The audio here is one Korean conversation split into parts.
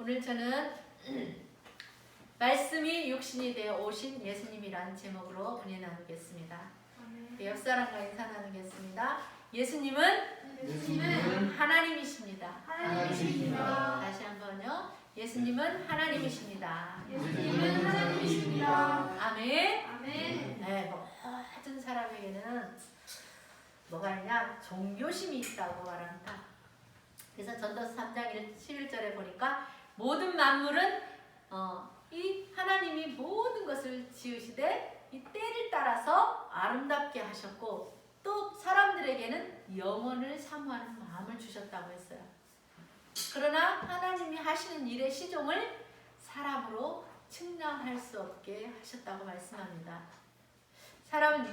오늘 저는 말씀이 육신이 되어 오신 예수님이라는 제목으로 은혜 나누겠습니다. 옆 사람과 인사 나누겠습니다. 예수님은 하나님이십니다. 하나님이십니다. 다시 한번요. 예수님은 하나님이십니다. 예수님은 하나님이십니다. 아멘. 아멘. 네, 모든 사람에게는 뭐가 있냐? 종교심이 있다고 말합니다. 그래서 전도서 3장 11절에 보니까 모든 만물은 이 하나님이 모든 것을 지으시되 이 때를 따라서 아름답게 하셨고 또 사람들에게는 영원을 사모하는 마음을 주셨다고 했어요. 그러나 하나님이 하시는 일의 시종을 사람으로 측량할 수 없게 하셨다고 말씀합니다.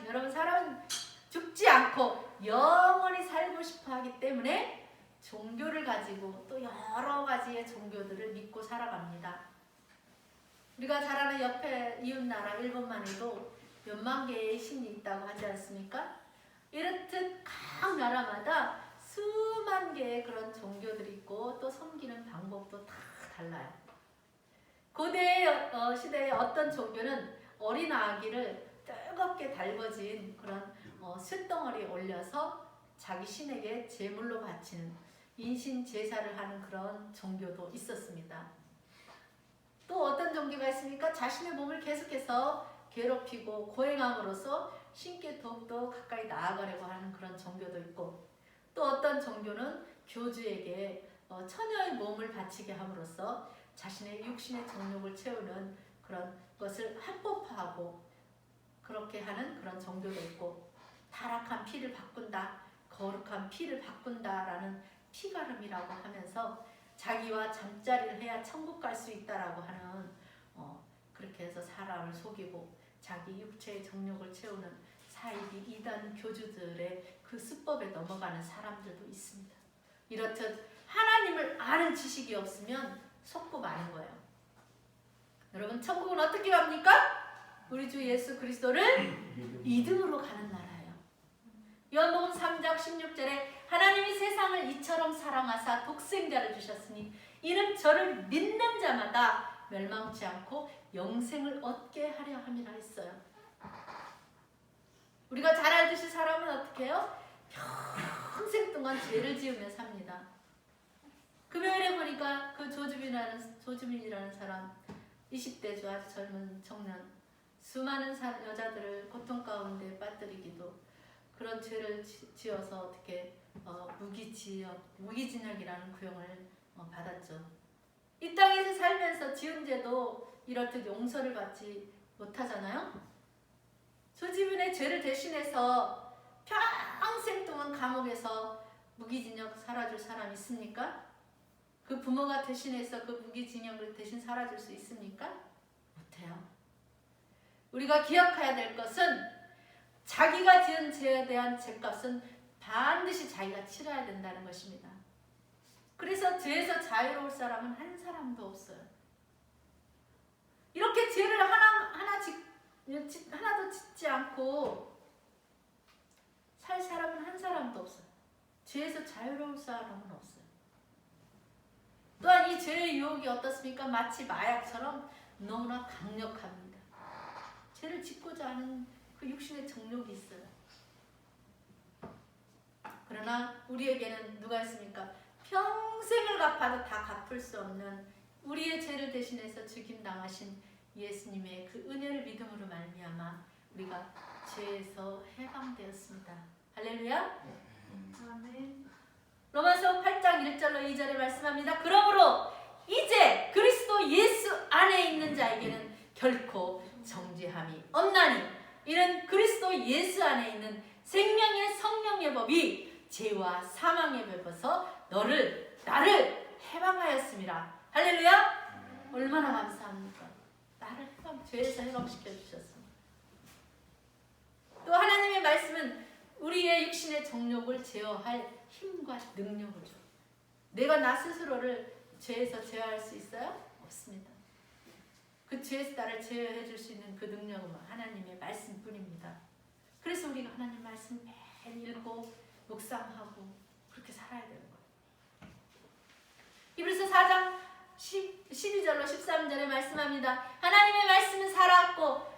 여러분 사람은 죽지 않고 영원히 살고 싶어 하기 때문에 종교를 가지고 또 여러 가지의 종교들을 믿고 살아갑니다. 우리가 잘 아는 옆에 이웃나라 일본만 해도 몇만 개의 신이 있다고 하지 않습니까? 이렇듯 각 나라마다 수만 개의 그런 종교들이 있고 또 섬기는 방법도 다 달라요. 고대 시대의 어떤 종교는 어린 아기를 뜨겁게 달궈진 그런 쇳덩어리에 올려서 자기 신에게 제물로 바치는 인신 제사를 하는 그런 종교도 있었습니다. 또 어떤 종교가 있습니까? 자신의 몸을 계속해서 괴롭히고 고행함으로써 신께 더욱더 가까이 나아가려고 하는 그런 종교도 있고 또 어떤 종교는 교주에게 처녀의 몸을 바치게 함으로써 자신의 육신의 정욕을 채우는 그런 것을 합법화하고 그렇게 하는 그런 종교도 있고 타락한 피를 바꾼다, 거룩한 피를 바꾼다라는 피가름이라고 하면서 자기와 잠자리를 해야 천국 갈 수 있다라고 하는 그렇게 해서 사람을 속이고 자기 육체의 정욕을 채우는 사이비 이단 교주들의 그 수법에 넘어가는 사람들도 있습니다. 이렇듯 하나님을 아는 지식이 없으면 속고 마는 거예요. 여러분 천국은 어떻게 갑니까? 우리 주 예수 그리스도를 믿음으로 가는 나라예요. 요한복음 3장 16절에 하나님이 세상을 이처럼 사랑하사 독생자를 주셨으니 이는 저를 믿는 자마다 멸망치 않고 영생을 얻게 하려 함이라 했어요. 우리가 잘 알듯이 사람은 어떻게 해요? 평생 동안 죄를 지으며 삽니다. 금요일에 보니까 그 조주민이라는 사람 20대 아주 젊은 청년 수많은 여자들을 고통 가운데 빠뜨리기도 그런 죄를 지어서 어떻게 무기징역이라는 구형을 받았죠. 이 땅에서 살면서 지은 죄도 이렇듯 용서를 받지 못하잖아요. 조주민의 죄를 대신해서 평생 동안 감옥에서 무기징역 살아줄 사람 있습니까? 그 부모가 대신해서 그 무기징역을 대신 살아줄 수 있습니까? 못해요. 우리가 기억해야 될 것은 자기가 지은 죄에 대한 죄값은 반드시 자기가 치러야 된다는 것입니다. 그래서 죄에서 자유로울 사람은 한 사람도 없어요. 이렇게 죄를 하나도 짓지 않고 살 사람은 한 사람도 없어요. 죄에서 자유로울 사람은 없어요. 또한 이 죄의 유혹이 어떻습니까? 마치 마약처럼 너무나 강력합니다. 죄를 짓고자 하는 그 육신의 정욕이 있어요. 그러나 우리에게는 누가 있습니까? 평생을 갚아도 다 갚을 수 없는 우리의 죄를 대신해서 죽임당하신 예수님의 그 은혜를 믿음으로 말미암아 우리가 죄에서 해방되었습니다. 할렐루야. 아멘. 로마서 8장 1절로 2절에 말씀합니다. 그러므로 이제 그리스도 예수 안에 있는 자에게는 결코 정죄함이 없나니 이는 그리스도 예수 안에 있는 생명의 성령의 법이 죄와 사망의 법에서 나를 해방하였습니다. 할렐루야. 얼마나 감사합니까? 나를 죄에서 해방시켜 주셨습니다. 또 하나님의 말씀은 우리의 육신의 정욕을 제어할 힘과 능력을 줘요. 내가 나 스스로를 죄에서 제어할 수 있어요? 없습니다. 그 죄에서 나를 제어해 줄 수 있는 그 능력은 하나님의 말씀뿐입니다. 그래서 우리가 하나님 말씀 매일 읽고 묵상하고 그렇게 살아야 되는 거예요. 히브리서 4장 12절로 13절에 말씀합니다. 하나님의 말씀은 살았고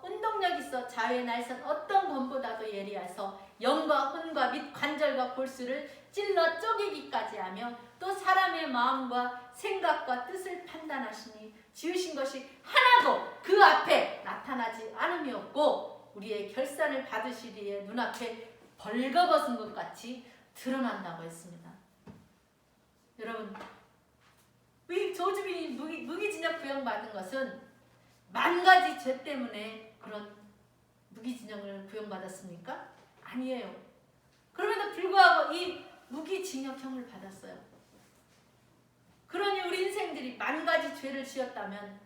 운동력 있어 자유의 날선 어떤 검보다도 예리해서 영과 혼과 및 관절과 골수를 찔러 쪼개기까지 하며 또 사람의 마음과 생각과 뜻을 판단하시니 지으신 것이 하나도 그 앞에 나타나지 않음이 없고 우리의 결산을 받으시리에 눈앞에 벌거벗은 것 같이 드러난다고 했습니다. 여러분, 조주빈이 무기징역 구형받은 것은 만 가지 죄 때문에 그런 무기징역을 구형받았습니까? 아니에요. 그럼에도 불구하고 이 무기징역형을 받았어요. 그러니 우리 인생들이 만 가지 죄를 지었다면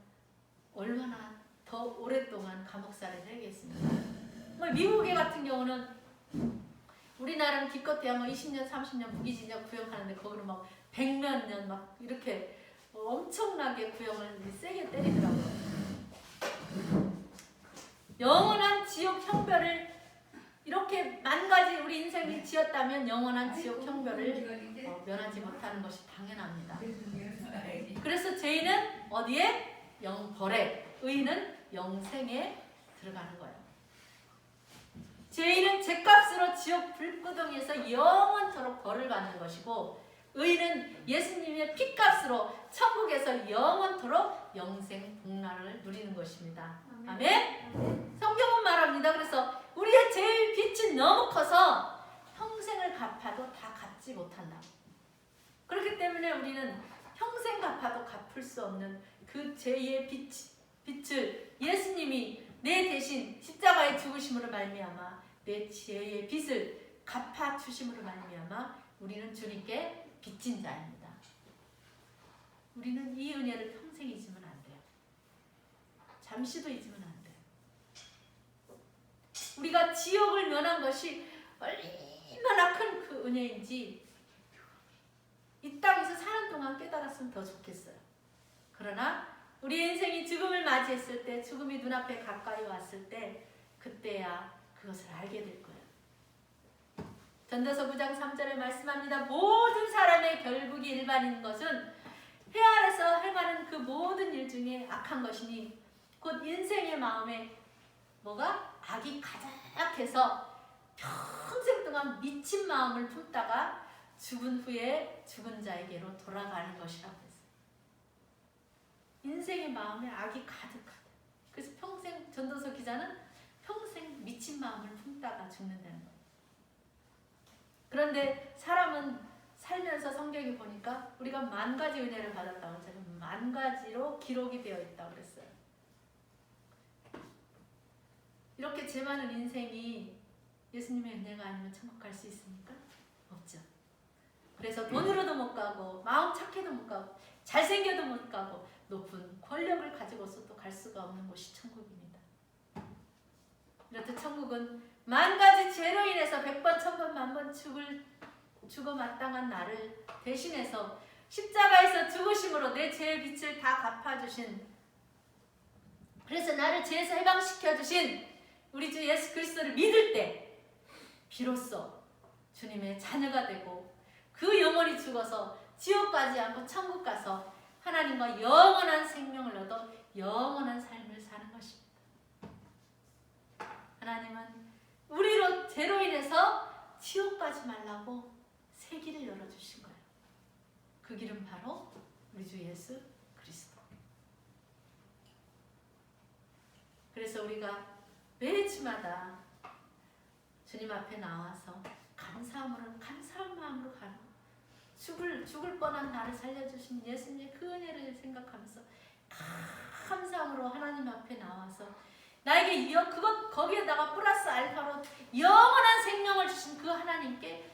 얼마나 더 오랫동안 감옥살이를 하겠습니까? 미국에 같은 경우는 우리나라는 기껏해야 20년, 30년 무기징역 구형하는데 거기는 막 100몇 년 막 이렇게 엄청나게 구형을 세게 때리더라고요. 영원한 지옥 형벌을 이렇게 만 가지 우리 인생이 지었다면 영원한 지옥 형벌을 면하지 못하는 것이 당연합니다. 그래서 죄인은 어디에? 영벌에, 의인은 영생에 들어가는 거예요. 죄인은 죄값으로 지옥 불구덩이에서 영원토록 벌을 받는 것이고 의인은 예수님의 피값으로 천국에서 영원토록 영생 복락을 누리는 것입니다. 아멘? 성경은 말합니다. 그래서 우리의 죄의 빛이 너무 커서 평생을 갚아도 다 갚지 못한다. 그렇기 때문에 우리는 평생 갚아도 갚을 수 없는 그 죄의 빛을 예수님이 내 대신 십자가의 죽으심으로 말미암아 내 죄의 빚을 갚아주심으로 말미암아 우리는 주님께 빚진 자입니다. 우리는 이 은혜를 평생 잊으면 안 돼요. 잠시도 잊으면 안 돼요. 우리가 지옥을 면한 것이 얼마나 큰 그 은혜인지 이 땅에서 사는 동안 깨달았으면 더 좋겠어요. 그러나 우리 인생이 죽음을 맞이했을 때, 죽음이 눈앞에 가까이 왔을 때 그때야 그것을 알게 될 거예요. 전도서 9장 3절에 말씀합니다. 모든 사람의 결국이 일반인 것은 해 아래서 행하는 그 모든 일 중에 악한 것이니 곧 인생의 마음에 뭐가? 악이 가득해서 평생 동안 미친 마음을 품다가 죽은 후에 죽은 자에게로 돌아가는 것이라고 했어요. 인생의 마음에 악이 가득하다. 그래서 평생 전도서 기자는 평생 미친 마음을 품다가 죽는다는 거예요. 그런데 사람은 살면서 성경에 보니까 우리가 만 가지 은혜를 받았다고 했잖아요. 만 가지로 기록이 되어 있다고 그랬어요. 이렇게 죄 많은 인생이 예수님의 은혜가 아니면 천국 갈 수 있습니까? 없죠. 그래서 돈으로도 못 가고 마음 착해도 못 가고 잘생겨도 못 가고 높은 권력을 가지고서도 갈 수가 없는 곳이 천국입니다. 이렇듯 천국은 만 가지 죄로 인해서 100번, 1000번, 만번 죽어 마땅한 나를 대신해서 십자가에서 죽으심으로 내 죄의 빚을 다 갚아주신, 그래서 나를 죄에서 해방시켜주신 우리 주 예수 그리스도를 믿을 때 비로소 주님의 자녀가 되고 그 영혼이 죽어서 지옥 가지 않고 천국 가서 하나님과 영원한 생명을 얻어 영원한 삶을 사는 것입니다. 하나님은 우리로 죄로 인해서 지옥 가지 말라고 새 길을 열어주신 거예요. 그 길은 바로 우리 주 예수 그리스도. 그래서 우리가 매주마다 주님 앞에 나와서 감사한 마음으로 가는, 죽을 뻔한 나를 살려주신 예수님의 그 은혜를 생각하면서 감사함으로 하나님 앞에 나와서 나에게 거기에다가 플러스 알파로 영원한 생명을 주신 그 하나님께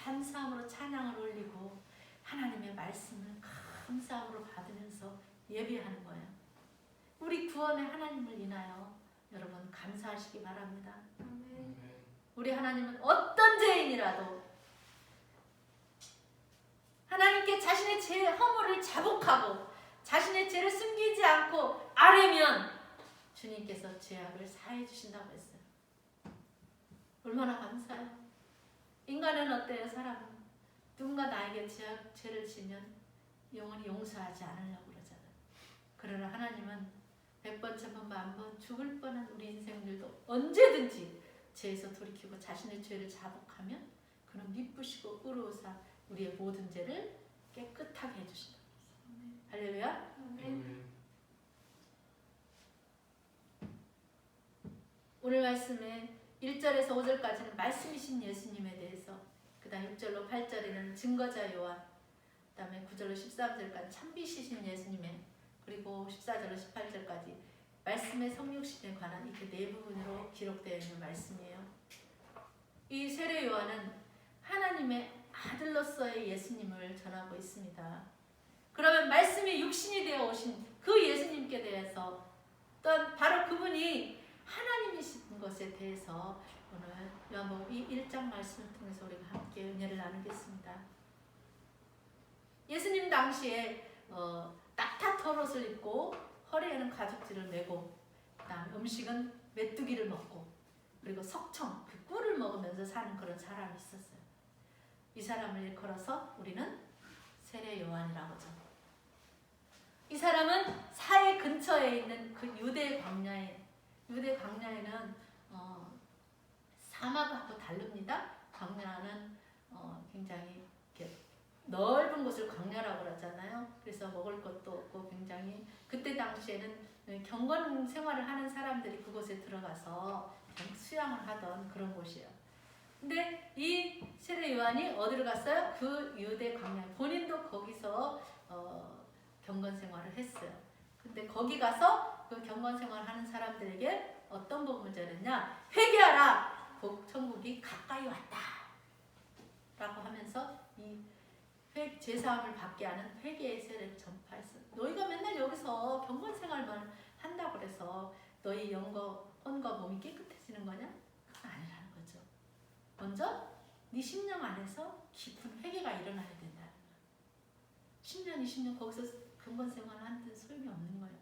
감사함으로 찬양을 올리고 하나님의 말씀을 감사함으로 받으면서 예배하는 거예요. 우리 구원의 하나님을 인하여 여러분 감사하시기 바랍니다. 우리 하나님은 어떤 죄인이라도 하나님께 자신의 죄 허물을 자복하고 자신의 죄를 숨기지 않고 아뢰면 주님께서 죄악을 사해 주신다고 했어요. 얼마나 감사해요. 인간은 어때요? 사람은 누군가 나에게 죄를 지면 영원히 용서하지 않으려고 그러잖아요. 그러나 하나님은 100번, 1000번, 10,000번 죽을 뻔한 우리 인생들도 언제든지 죄에서 돌이키고 자신의 죄를 자복하면 그는 미쁘시고 의로우사 우리의 모든 죄를 깨끗하게 해주신다. 할렐루야. 아멘. 오늘 말씀에 1절에서 5절까지는 말씀이신 예수님에 대해서, 그 다음 6절로 8절에는 증거자 요한, 그 다음에 9절로 13절까지 참비시신 예수님의, 그리고 14절로 18절까지 말씀의 성육신에 관한 이렇게 네 부분으로 기록되어 있는 말씀이에요. 이 세례 요한은 하나님의 아들로서의 예수님을 전하고 있습니다. 그러면 말씀이 육신이 되어 오신 그 예수님께 대해서, 또한 바로 그분이 하나님이신 것에 대해서 오늘 요한복음 1장 말씀을 통해서 우리가 함께 은혜를 나누겠습니다. 예수님 당시에 낙타 털옷을 입고 허리에는 가죽지를 메고, 그다음 음식은 메뚜기를 먹고, 그리고 석청, 그 꿀을 먹으면서 사는 그런 사람이 있었어요. 이 사람을 일컬어서 우리는 세례 요한이라고 하죠. 이 사람은 사해 근처에 있는 그 유대 광야에는 사막하고 다릅니다. 광야는 굉장히 이렇게 넓은 곳을 광야라고 그러잖아요. 그래서 먹을 것도 없고 굉장히, 그때 당시에는 경건 생활을 하는 사람들이 그곳에 들어가서 수양을 하던 그런 곳이에요. 근데 이 세례 요한이 어디로 갔어요? 그 유대 광야, 본인도 거기서 경건 생활을 했어요. 근데 거기 가서 그 경건 생활을 하는 사람들에게 어떤 복음을 전했냐? 회개하라! 천국이 가까이 왔다! 라고 하면서 이 제사함을 받게 하는 회개의 세례를 전파했어요. 너희가 맨날 여기서 경건 생활만 한다고 그래서 너희 혼과 몸이 깨끗해지는 거냐? 그건 아니라는 거죠. 먼저 네 심령 안에서 깊은 회개가 일어나야 된다는 거예요. 10년, 20년 거기서 경건 생활을 하는 소용이 없는 거예요.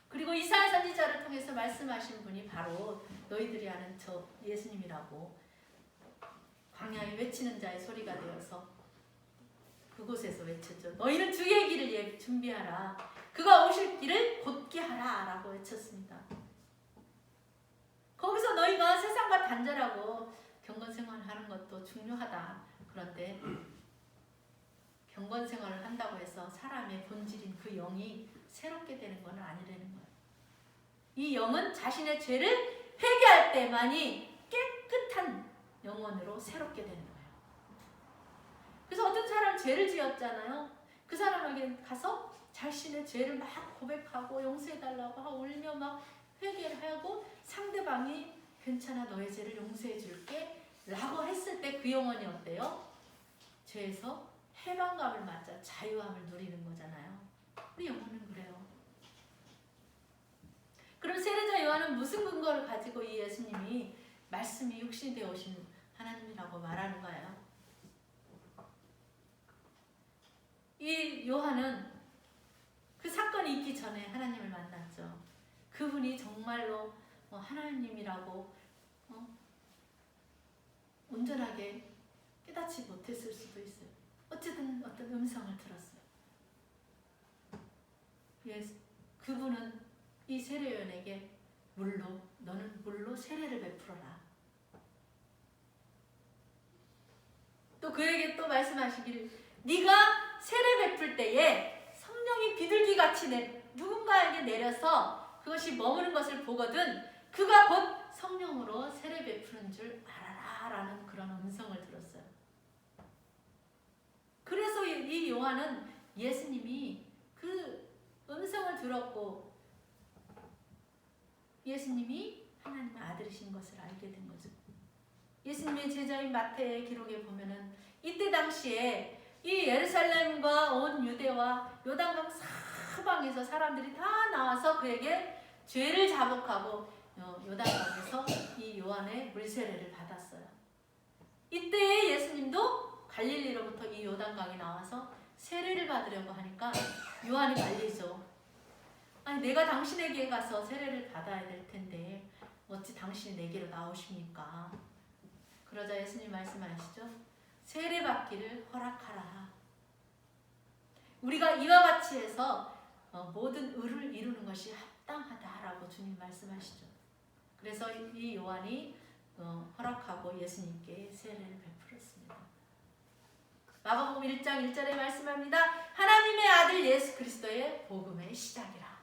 그리고 이사야 선지자를 통해서 말씀하신 분이 바로 너희들이 아는 저 예수님이라고, 광야에 외치는 자의 소리가 되어서 그곳에서 외쳤죠. 너희는 주의 길을 준비하라. 그가 오실 길을 곧게 하라 라고 외쳤습니다. 거기서 너희가 세상과 단절하고 경건 생활을 하는 것도 중요하다. 그런데 경건 생활을 한다고 해서 사람의 본질인 그 영이 새롭게 되는 건 아니라는 거예요. 이 영은 자신의 죄를 회개할 때만이 깨끗한 영혼으로 새롭게 되는 거예요. 그래서 어떤 사람 죄를 지었잖아요. 그 사람에게 가서 자신의 죄를 막 고백하고 용서해달라고 하고 울며 막 회개를 하고, 상대방이 괜찮아 너의 죄를 용서해 줄게 라고 했을 때 그 영혼이 어때요? 죄에서 해방감을 맞아 자유함을 누리는 거잖아요. 우리 영혼은 그래요. 그럼 세례자 요한은 무슨 근거를 가지고 이 예수님이 말씀이 육신이 되어 오신 하나님이라고 말하는 거예요? 이 요한은 그 사건이 있기 전에 하나님을 만났죠. 그분이 정말로 하나님이라고 온전하게 깨닫지 못했을 수도 있어요. 어쨌든 어떤 음성을 들었어요. 그분은 이 세례요한에게 너는 물로 세례를 베풀어라. 또 그에게 또 말씀하시기를, 네가 세례 베풀 때에 성령이 비둘기같이 누군가에게 내려서 그것이 머무는 것을 보거든 그가 곧 성령으로 세례 베푸는 줄 알아라 라는 그런 음성을 들었어요. 그래서 이 요한은 예수님이 그 음성을 들었고 예수님이 하나님의 아들이신 것을 알게 된 거죠. 예수님의 제자인 마태의 기록에 보면은 이때 당시에 이 예루살렘과 온 유대와 요단강 사방에서 사람들이 다 나와서 그에게 죄를 자복하고 요단강에서 이 요한의 물세례를 받았어요. 이때에 예수님도 갈릴리로부터 이 요단강에 나와서 세례를 받으려고 하니까 요한이 말리죠. 아니 내가 당신에게 가서 세례를 받아야 될 텐데 어찌 당신이 내게로 나오십니까? 그러자 예수님 말씀하시죠. 세례 받기를 허락하라. 우리가 이와 같이 해서 모든 의를 이루는 것이 합당하다라고 주님 말씀하시죠. 그래서 이 요한이 허락하고 예수님께 세례를 베풀었습니다. 마가복음 1장 1절에 말씀합니다. 하나님의 아들 예수 그리스도의 복음의 시작이라.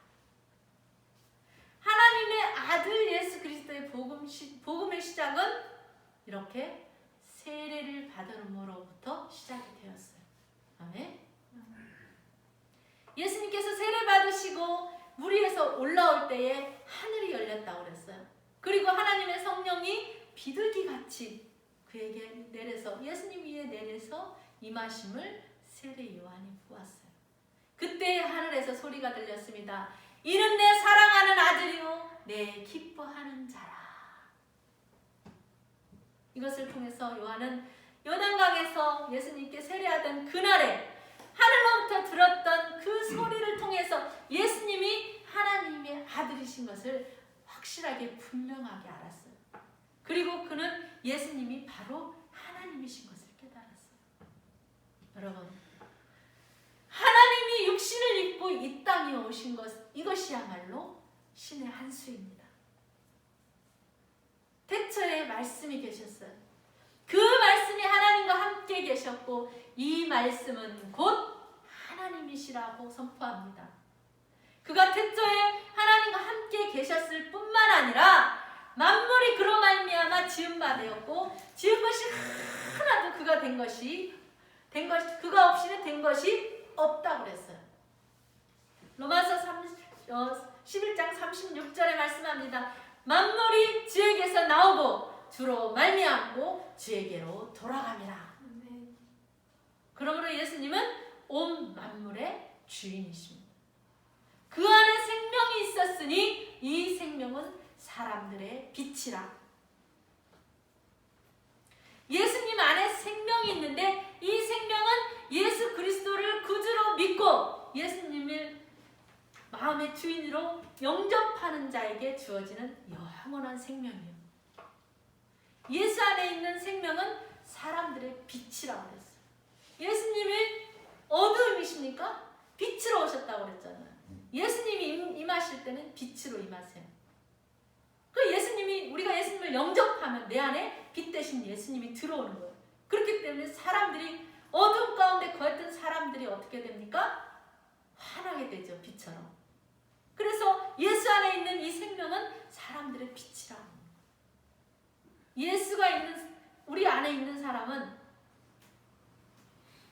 하나님의 아들 예수 그리스도의 복음의 시작은 이렇게 세례를 받음으로부터 시작이 되었어요. 아멘. 예수님께서 세례 받으시고 물 위에서 올라올 때에 하늘이 열렸다고 그랬어요. 그리고 하나님의 성령이 비둘기같이 그에게 내려서 예수님 위에 내려서 임하심을 세례 요한이 보았어요. 그때 하늘에서 소리가 들렸습니다. 이는 내 사랑하는 아들이요 내 기뻐하는 자라. 이것을 통해서 요한은 요단강에서 예수님께 세례하던 그날에 하늘로부터 들었던 그 소리를 통해서 예수님이 하나님의 아들이신 것을 확실하게 분명하게 알았어요. 그리고 그는 예수님이 바로 하나님이신 것을 깨달았어요. 여러분, 하나님이 육신을 입고 이 땅에 오신 것, 이것이야말로 신의 한 수입니다. 태초에 말씀이 계셨어요. 그 말씀이 하나님과 함께 계셨고 이 말씀은 곧 하나님이시라고 선포합니다. 그가 태초에 하나님과 함께 계셨을 뿐만 아니라 만물이 그로 말미암아 지은 바 되었고 지은 것이 하나도 그가 그가 없이는 된 것이 없다고 그랬어요. 로마서 11장 36절에 말씀합니다. 만물이 주에게서 나오고 주로 말미암고 주에게로 돌아갑니다. 그러므로 예수님은 온 만물의 주인이십니다. 그 안에 생명이 있었으니 이 생명은 사람들의 빛이라. 예수님 안에 생명이 있는데 이 생명은 예수 그리스도를 구주로 믿고 예수님을 마음의 주인으로 영접하는 자에게 주어지는 영원한 생명이에요. 예수 안에 있는 생명은 사람들의 빛이라고 그랬어요. 예수님이 어두움이십니까? 빛으로 오셨다고 그랬잖아요. 예수님이 임하실 때는 빛으로 임하세요. 그 예수님이 우리가 예수님을 영접하면 내 안에 빛 대신 예수님이 들어오는 거예요. 그렇기 때문에 사람들이 어둠 가운데 거했던 사람들이 어떻게 됩니까? 환하게 되죠. 빛처럼. 그래서 예수 안에 있는 이 생명은 사람들의 빛이라. 예수가 있는 우리 안에 있는 사람은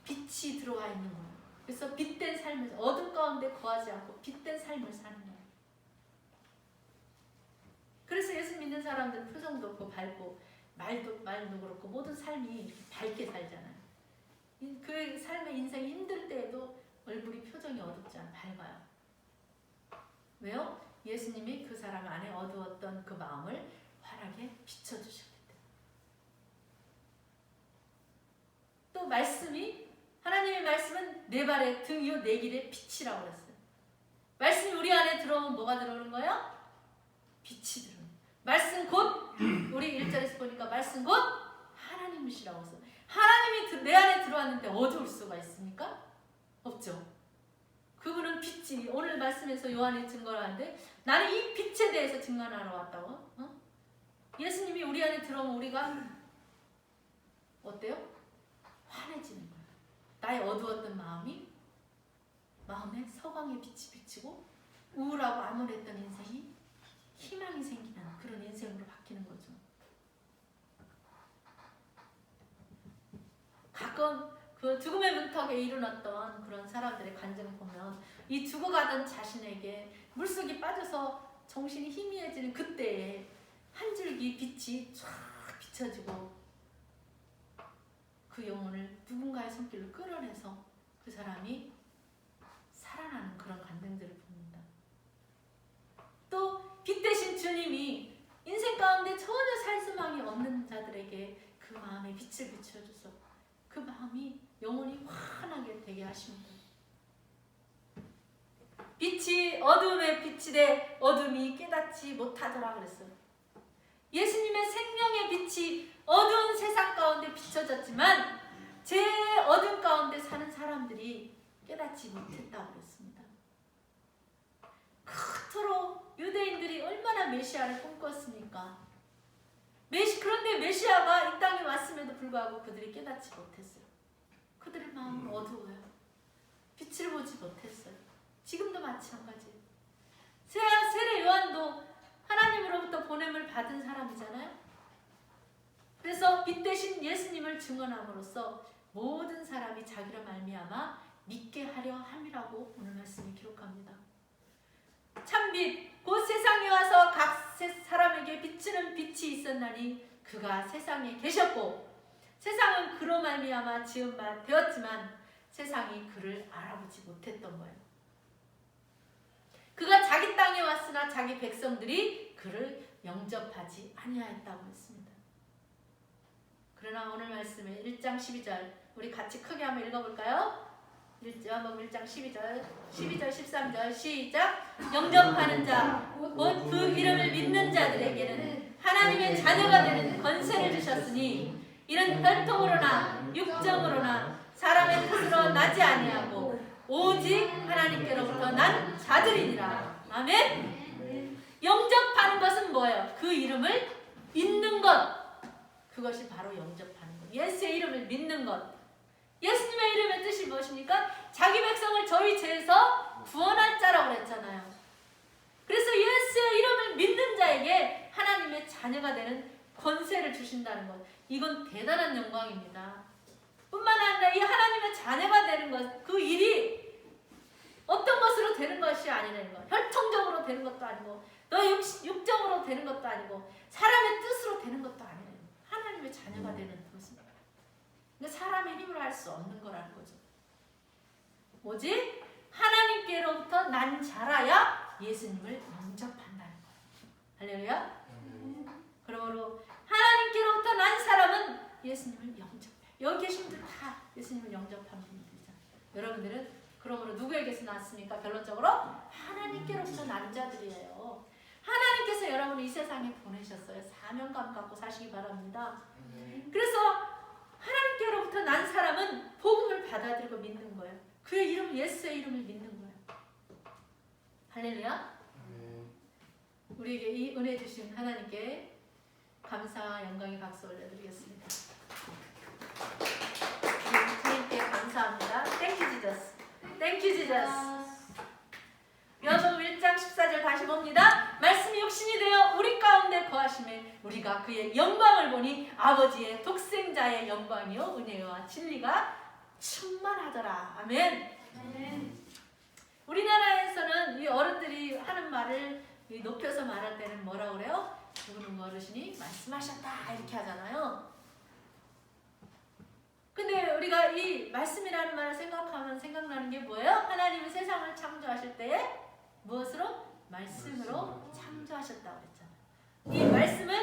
빛이 들어와 있는 거예요. 그래서 빛된 삶을 어둠 가운데 거하지 않고 빛된 삶을 사는 거예요. 그래서 예수 믿는 사람들은 표정도 없고 밝고 말도 그렇고 모든 삶이 이렇게 밝게 살잖아요. 그 삶의 인생이 힘들 때에도 얼굴이 표정이 어둡지 않아 밝아요. 왜요? 예수님이 그 사람 안에 어두웠던 그 마음을 환하게 비춰주셨기 때문에. 또 말씀이 하나님의 말씀은 내 발의 등이요 내 길의 빛이라고 그랬어요. 말씀이 우리 안에 들어오면 뭐가 들어오는 거예요? 빛이 들어오는 거예요. 말씀 곧 우리 1절에서 보니까 말씀 곧 하나님이시라고 했어요. 하나님이 내 안에 들어왔는데 어두울 수가 있습니까? 없죠. 그분은 빛이 오늘 말씀에서 요한이 증거를 하는데 나는 이 빛에 대해서 증언하러 왔다고. 예수님이 우리 안에 들어오면 우리가 어때요? 환해지는 거예요. 나의 어두웠던 마음에 서광의 빛이 비치고 우울하고 암울했던 인생이 희망이 생기는 그런 인생으로 바뀌는 거죠. 가끔 그 죽음의 문턱에 이르렀던 그런 사람들의 간증을 보면 이 죽어가던 자신에게 물속에 빠져서 정신이 희미해지는 그때에 한 줄기 빛이 쫙 비춰지고 그 영혼을 누군가의 손길로 끌어내서 그 사람이 살아나는 그런 간증들을 봅니다. 또 빛 대신 주님이 인생 가운데 전혀 살 수망이 없는 자들에게 그 마음에 빛을 비춰줘서 그 마음이 영혼이 환하게 되게 하십니다. 빛이 어둠의 빛이 돼 어둠이 깨닫지 못하더라 그랬어요. 예수님의 생명의 빛이 어두운 세상 가운데 비춰졌지만 제 어둠 가운데 사는 사람들이 깨닫지 못했다고 그랬습니다. 그토록 유대인들이 얼마나 메시아를 꿈꿨습니까? 그런데 메시아가 이 땅에 왔음에도 불구하고 그들이 깨닫지 못했어요. 그들의 마음은 어두워요. 빛을 보지 못했어요. 지금도 마찬가지예요. 세례 요한도 하나님으로부터 보냄을 받은 사람이잖아요. 그래서 빛 대신 예수님을 증언함으로써 모든 사람이 자기로 말미암아 믿게 하려 함이라고 오늘 말씀이 기록합니다. 참빛 곧 세상에 와서 각 사람에게 비추는 빛이 있었나니 그가 세상에 계셨고 세상은 그로 말미암아 지은 바 되었지만 세상이 그를 알아보지 못했던 거예요. 그가 자기 땅에 왔으나 자기 백성들이 그를 영접하지 아니하였다고 했습니다. 그러나 오늘 말씀에 1장 12절 우리 같이 크게 한번 읽어볼까요? 1장 12절 13절 시작. 영접하는 자 곧 그 이름을 믿는 자들에게는 하나님의 자녀가 되는 권세를 주셨으니 이는 혈통으로나 육정으로나 사람의 뜻으로 나지 아니하고 오직 하나님께로부터 난 자들이니라. 아멘. 영접하는 것은 뭐예요? 그 이름을 믿는 것. 그것이 바로 영접하는 것. 예수의 이름을 믿는 것. 예수님의 이름의 뜻이 무엇입니까? 자기 백성을 저희 죄에서 구원할 자라고 그랬잖아요. 그래서 예수의 이름을 믿는 자에게 하나님의 자녀가 되는 권세를 주신다는 것. 이건 대단한 영광입니다. 뿐만 아니라 이 하나님의 자녀가 되는 것, 그 일이 어떤 것으로 되는 것이 아니라는 것. 혈통적으로 되는 것도 아니고 너 육정으로 되는 것도 아니고 사람의 뜻으로 되는 것도 아니라는 것. 하나님의 자녀가 되는 것입니다. 근데 사람의 힘으로 할 수 없는 거라는 거죠. 오직 하나님께로부터 난 자라야 예수님을 영접한다는 거예요. 할렐루야. 그러므로 하나님께로부터 난 사람은 예수님을 영접해요. 여기 계신 분들 다 예수님을 영접한 분들이잖아요. 여러분들은 그러므로 누구에게서 났습니까? 결론적으로 하나님께로부터 난 자들이에요. 하나님께서 여러분을 이 세상에 보내셨어요. 사명감 갖고 사시기 바랍니다. 그래서 하나님께로부터 난 사람은 복음을 받아들이고 믿는 거예요. 그의 이름, 예수의 이름을 믿는 거예요. 할렐루야. 우리에게 이 은혜 주신 하나님께 감사와 영광의 박수 올려드리겠습니다. 주님께 감사합니다. Thank you, Jesus. Thank you, Jesus. 요한복음 1장 14절 다시 봅니다. 말씀이 육신이 되어 우리 가운데 거하심에 우리가 그의 영광을 보니 아버지의 독생자의 영광이요 은혜와 진리가 충만하더라. 아멘. 우리나라에서는 이 어른들이 하는 말을 높여서 말할 때는 뭐라고 그래요? 누구누구 어르신이 말씀하셨다 이렇게 하잖아요. 근데 우리가 이 말씀이라는 말을 생각하면 생각나는 게 뭐예요? 하나님은 세상을 창조하실 때에 무엇으로? 말씀으로 창조하셨다고 그랬잖아요. 이 말씀은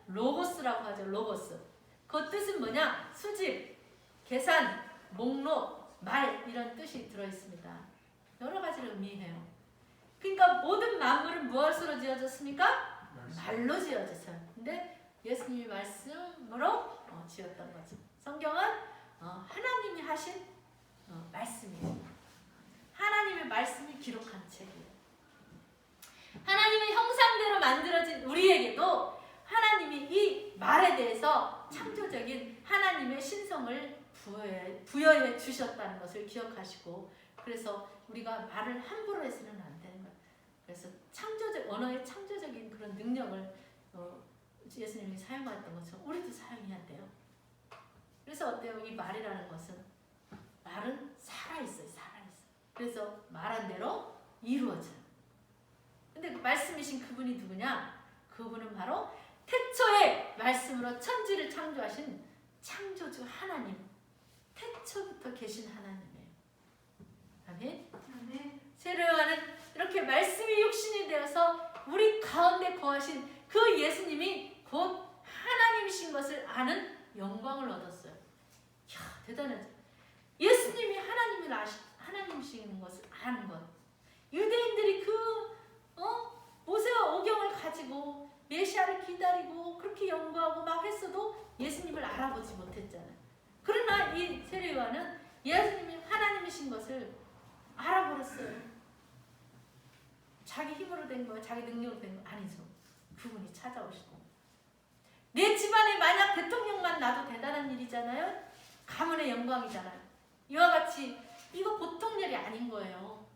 로고스라고 하죠. 로고스. 그 뜻은 뭐냐? 수집, 계산, 목록, 말 이런 뜻이 들어있습니다. 여러 가지를 의미해요. 그러니까 모든 만물은 무엇으로 지어졌습니까? 말로 지어졌어요. 근데 예수님이 말씀으로 지었던 거죠. 성경은 하나님이 하신 말씀이에요. 하나님의 말씀이 기록한 책이에요. 하나님의 형상대로 만들어진 우리에게도 하나님이 이 말에 대해서 창조적인 하나님의 신성을 부여해 주셨다는 것을 기억하시고, 그래서 우리가 말을 함부로 해서는 안 되는 거예요. 그래서 언어의 창조적인 그런 능력을 예수님이 사용했던 것처럼 우리도 사용해야 돼요. 그래서 어때요? 이 말이라는 것은 말은 살아있어요. 그래서 말한 대로 이루어져요. 근데 말씀이신 그분이 누구냐? 그분은 바로 태초에 말씀으로 천지를 창조하신 창조주 하나님, 태초부터 계신 하나님이에요. 아멘. 세례 요한은 이렇게 말씀이 육신이 되어서 우리 가운데 거하신 그 예수님이 곧 하나님이신 것을 아는 영광을 얻었어요. 이야, 대단하죠. 예수님이 하나님이신 것을 아는 것. 유대인들이 모세와 오경을 가지고 메시아를 기다리고 그렇게 연구하고 막 했어도 예수님을 알아보지 못했잖아요. 그러나 이 세례 요한은 예수님이 하나님이신 것을 된 거야? 자기 능력으로 된 거? 아니죠. 그분이 찾아오시고. 내 집안에 만약 대통령만 나도 대단한 일이잖아요. 가문의 영광이잖아요. 이와 같이 이거 보통 일이 아닌 거예요.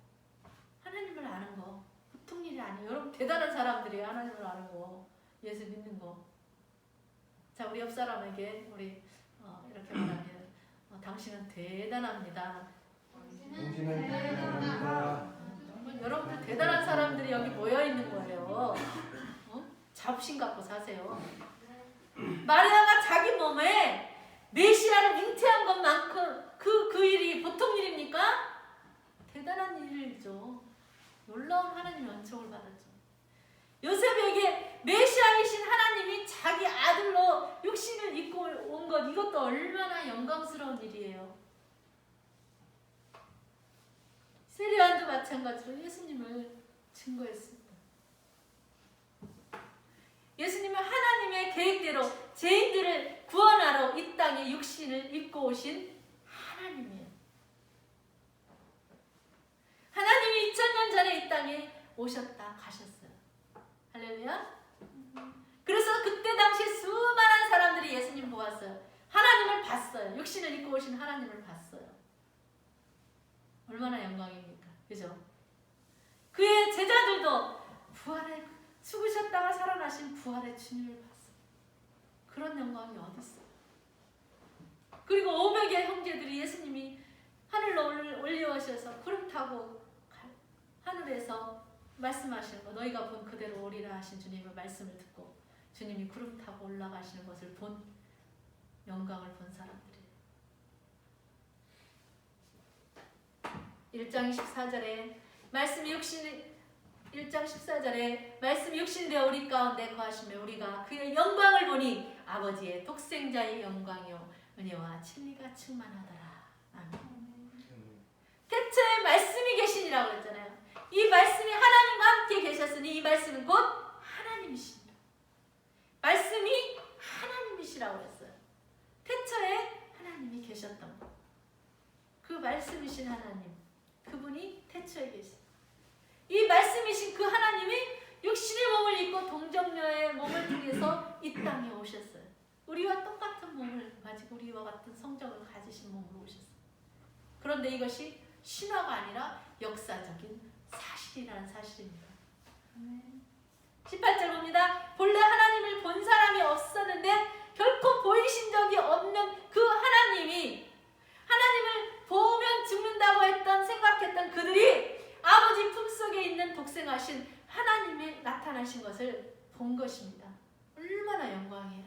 하나님을 아는 거 보통 일이 아니에요. 여러분 대단한 사람들이에요. 하나님을 아는 거, 예수 믿는 거. 자, 우리 옆 사람에게 우리 이렇게 말하면 당신은 대단합니다. 당신은 대단합니다. 정말 여러분들 대단한 사람들이 여기 모여 있는 거예요. 자부심 갖고 사세요. 마리아가 자기 몸에 메시아를 잉태한 것만큼 그 일이 보통 일입니까? 대단한 일이죠. 놀라운 하나님의 은총을 받았죠. 요셉에게 메시아이신 하나님이 자기 아들로 육신을 입고 온 것, 이것도 얼마나 영광스러운 일이에요. 세리안도 마찬가지로 예수님을 증거했습니다. 예수님은 하나님의 계획대로 죄인들을 구원하러 이 땅에 육신을 입고 오신 하나님이에요. 하나님이 2000년 전에 이 땅에 오셨다 가셨어요. 할렐루야. 그래서 그때 당시 수많은 사람들이 예수님 보았어요. 하나님을 봤어요. 육신을 입고 오신 하나님을 봤어요. 얼마나 영광입니까? 그죠? 그의 제자들도 부활의 죽으셨다가 살아나신 부활의 주님을 봤어요. 그런 영광이 어디 있어요? 그리고 500의 형제들이 예수님이 하늘로 올려오셔서 구름 타고 하늘에서 말씀하시는 거, 너희가 본 그대로 오리라 하신 주님의 말씀을 듣고 주님이 구름 타고 올라가시는 것을 본 영광을 본 사람들이에요. 1장 14절에 말씀이 육신 1장 14절에 말씀이 육신되어 우리 가운데 거하시며 우리가 그의 영광을 보니 아버지의 독생자의 영광이요 은혜와 진리가 충만하더라. 아멘. 태초에 말씀이 계시니라고 했잖아요. 이 말씀이 하나님과 함께 계셨으니 이 말씀은 곧 하나님이십니다. 말씀이 하나님이시라고 했어요. 태초에 하나님이 계셨던 것. 그 말씀이신 하나님, 그분이 태초에 계신 이 말씀이신 그 하나님이 육신의 몸을 입고 동정녀의 몸을 통해서 이 땅에 오셨어요. 우리와 똑같은 몸을 가지고 우리와 같은 성정을 가지신 몸으로 오셨어요. 그런데 이것이 신화가 아니라 역사적인 사실이라는 사실입니다. 18절 봅니다. 본래 하나님을 본 사람이 없었는데 결코 보이신 적이 없는 그 하나님이 하나님을 보면 죽는다고 생각했던 그들이 아버지 품속에 있는 독생하신 하나님이 나타나신 것을 본 것입니다. 얼마나 영광이에요.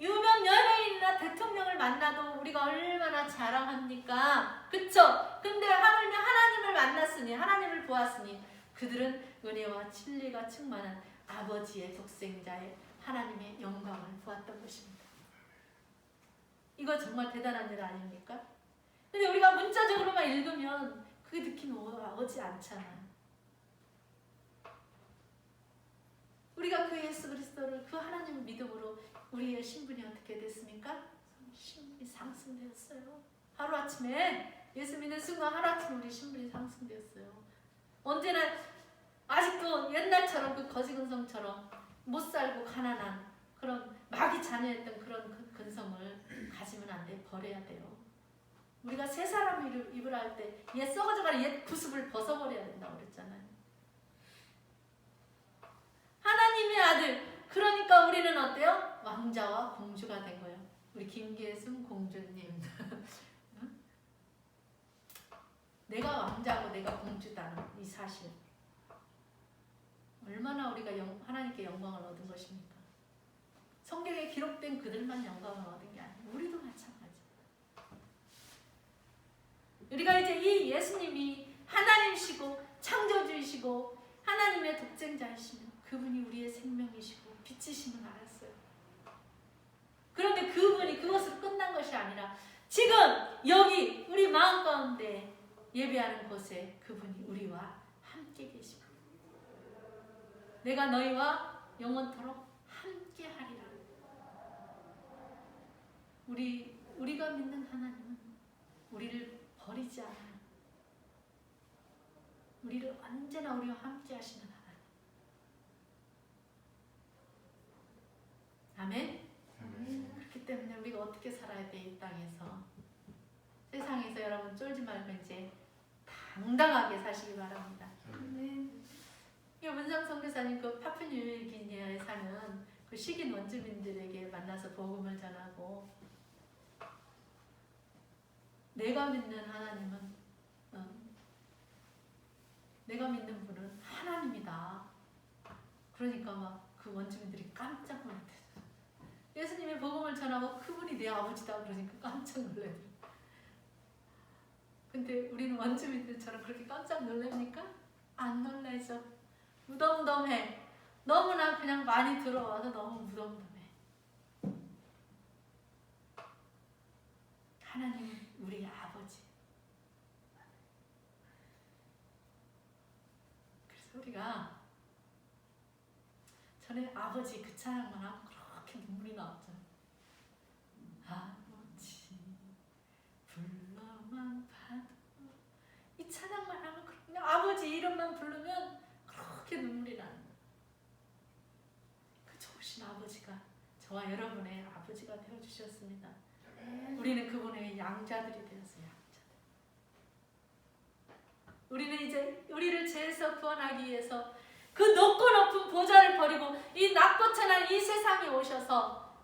유명 연예인이나 대통령을 만나도 우리가 얼마나 자랑합니까? 그쵸? 근데 하물며 하나님을 만났으니, 하나님을 보았으니 그들은 은혜와 진리가 충만한 아버지의 독생자의 하나님의 영광을 보았던 것입니다. 이거 정말 대단한 일 아닙니까? 근데 우리가 문자적으로만 읽으면 그 느낌이 오지 않잖아요. 우리가 그 예수 그리스도를, 그 하나님을 믿음으로 우리의 신분이 어떻게 됐습니까? 신분이 상승되었어요. 하루아침에 예수 믿는 순간 하루아침에 우리 신분이 상승되었어요. 언제나 아직도 옛날처럼 그 거지근성처럼 못 살고 가난한 그런 마귀 자녀였던 그런 근성을 가지면 안 돼. 버려야 돼요. 우리가 새 사람을 입으라 할 때 옛 썩어져가는 옛 구습을 벗어버려야 된다고 그랬잖아요. 하나님의 아들, 그러니까 우리는 어때요? 왕자와 공주가 된 거예요. 우리 김계순 공주님. 응? 내가 왕자고 내가 공주다는 이 사실. 얼마나 우리가 하나님께 영광을 얻은 것입니까? 성경에 기록된 그들만 영광을 얻은 게 아니에요. 우리도 마찬가지. 우리가 이제 이 예수님이 하나님이시고 창조주이시고 하나님의 독생자이시며 그분이 우리의 생명이시고 빛이심을 알았어요. 그런데 그분이 그것으로 끝난 것이 아니라 지금 여기 우리 마음 가운데 예배하는 곳에 그분이 우리와 함께 계십니다. 내가 너희와 영원토록 함께 하리라. 우리가 믿는 하나님은 우리를 버리지 않아요. 우리를 언제나 우리와 함께 하시는 하나님. 아멘. 그렇기 때문에 우리가 어떻게 살아야 돼? 이 땅에서, 세상에서 여러분 쫄지 말고 이제 당당하게 사시기 바랍니다. 이 문상 선교사님 그 파푸뉴기니아에 사는 그 식인 원주민들에게 만나서 복음을 전하고, 내가 믿는 하나님은 내가 믿는 분은 하나님이다. 그러니까 막 그 원주민들이 깜짝 놀랐대요. 예수님의 복음을 전하고 그분이 내 아버지다 그러니까 깜짝 놀래요. 근데 우리는 원주민들처럼 그렇게 깜짝 놀랍니까? 안 놀라죠. 무덤덤해. 너무나 그냥 많이 들어와서 너무 무덤덤해. 하나님은 우리의 아버지. 그래서 우리가 전에 아버지 그 찬양만 하면 그렇게 눈물이 나왔잖아요. 아버지 불러만 봐도, 이 찬양만 하면 그냥 아버지 이름만 부르면 그렇게 눈물이 나는 거예요. 그 좋으신 아버지가 저와 여러분의 아버지가 되어주셨습니다. 우리는 그분의 양자들이 되었어요. 양자들. 우리는 이제 우리를 죄에서 구원하기 위해서 그 높고 높은 보좌를 버리고 이 낮고 천한 이 세상에 오셔서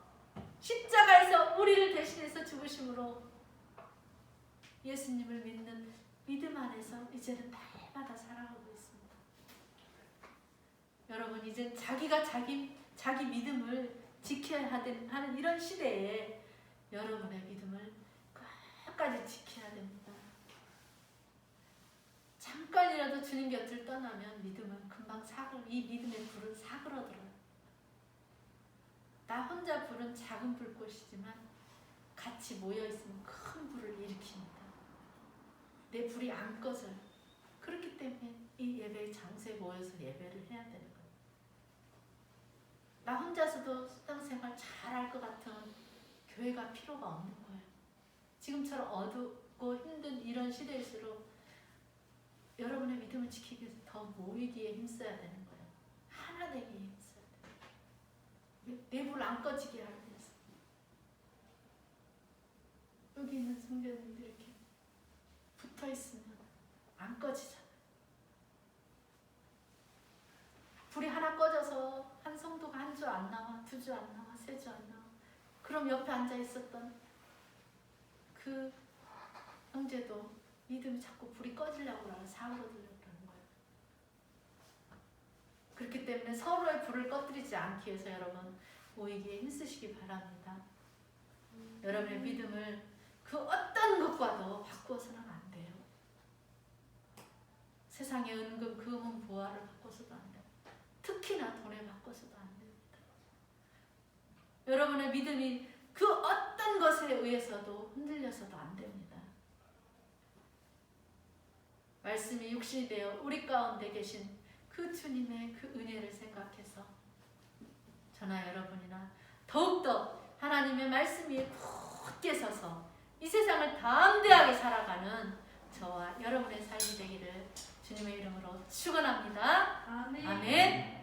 십자가에서 우리를 대신해서 죽으심으로 예수님을 믿는 믿음 안에서 이제는 날마다 살아가고 있습니다. 여러분, 이제 자기가 자기 믿음을 지켜야 하는 이런 시대에 여러분의 믿음을 끝까지 지켜야 됩니다. 잠깐이라도 주님 곁을 떠나면 믿음은 금방 이 믿음의 불은 사그러들어요. 나 혼자 불은 작은 불꽃이지만 같이 모여있으면 큰 불을 일으킵니다. 내 불이 안 꺼져요. 그렇기 때문에 이 예배의 장소에 모여서 예배를 해야 되는 거예요. 나 혼자서도 신앙생활 잘할 것 같은 교회가 필요가 없는 거예요. 지금처럼 어둡고 힘든 이런 시대일수록 여러분의 믿음을 지키기 위해서 더 모이기에 힘써야 되는 거예요. 하나 되기에 힘써야 돼요. 내 불 안 꺼지게 하기 위해서. 여기 있는 성도님들 이렇게 붙어있으면 안 꺼지잖아요. 불이 하나 꺼져서 한 성도가 한 주 안 나와, 2주 안 나와, 3주 안 나와. 그럼 옆에 앉아 있었던 그 형제도 믿음이 자꾸 불이 꺼지려고 그러고 사그러들려고 그러는 거예요. 그렇기 때문에 서로의 불을 꺼뜨리지 않기 위해서 여러분 모이기에 힘쓰시기 바랍니다. 여러분의 믿음을 그 어떤 것과도 바꾸어서는 안 돼요. 세상의 은금, 금은, 보화를 바꿔서도 안 돼요. 특히나 돈에 바꿔서도 안 됩니다. 여러분의 믿음이 그 어떤 것에 의해서도 흔들려서도 안 됩니다. 말씀이 육신이 되어 우리 가운데 계신 그 주님의 그 은혜를 생각해서 저나 여러분이나 더욱더 하나님의 말씀 위에 굳게 서서 이 세상을 담대하게 살아가는 저와 여러분의 삶이 되기를 주님의 이름으로 축원합니다. 아멘. 아멘.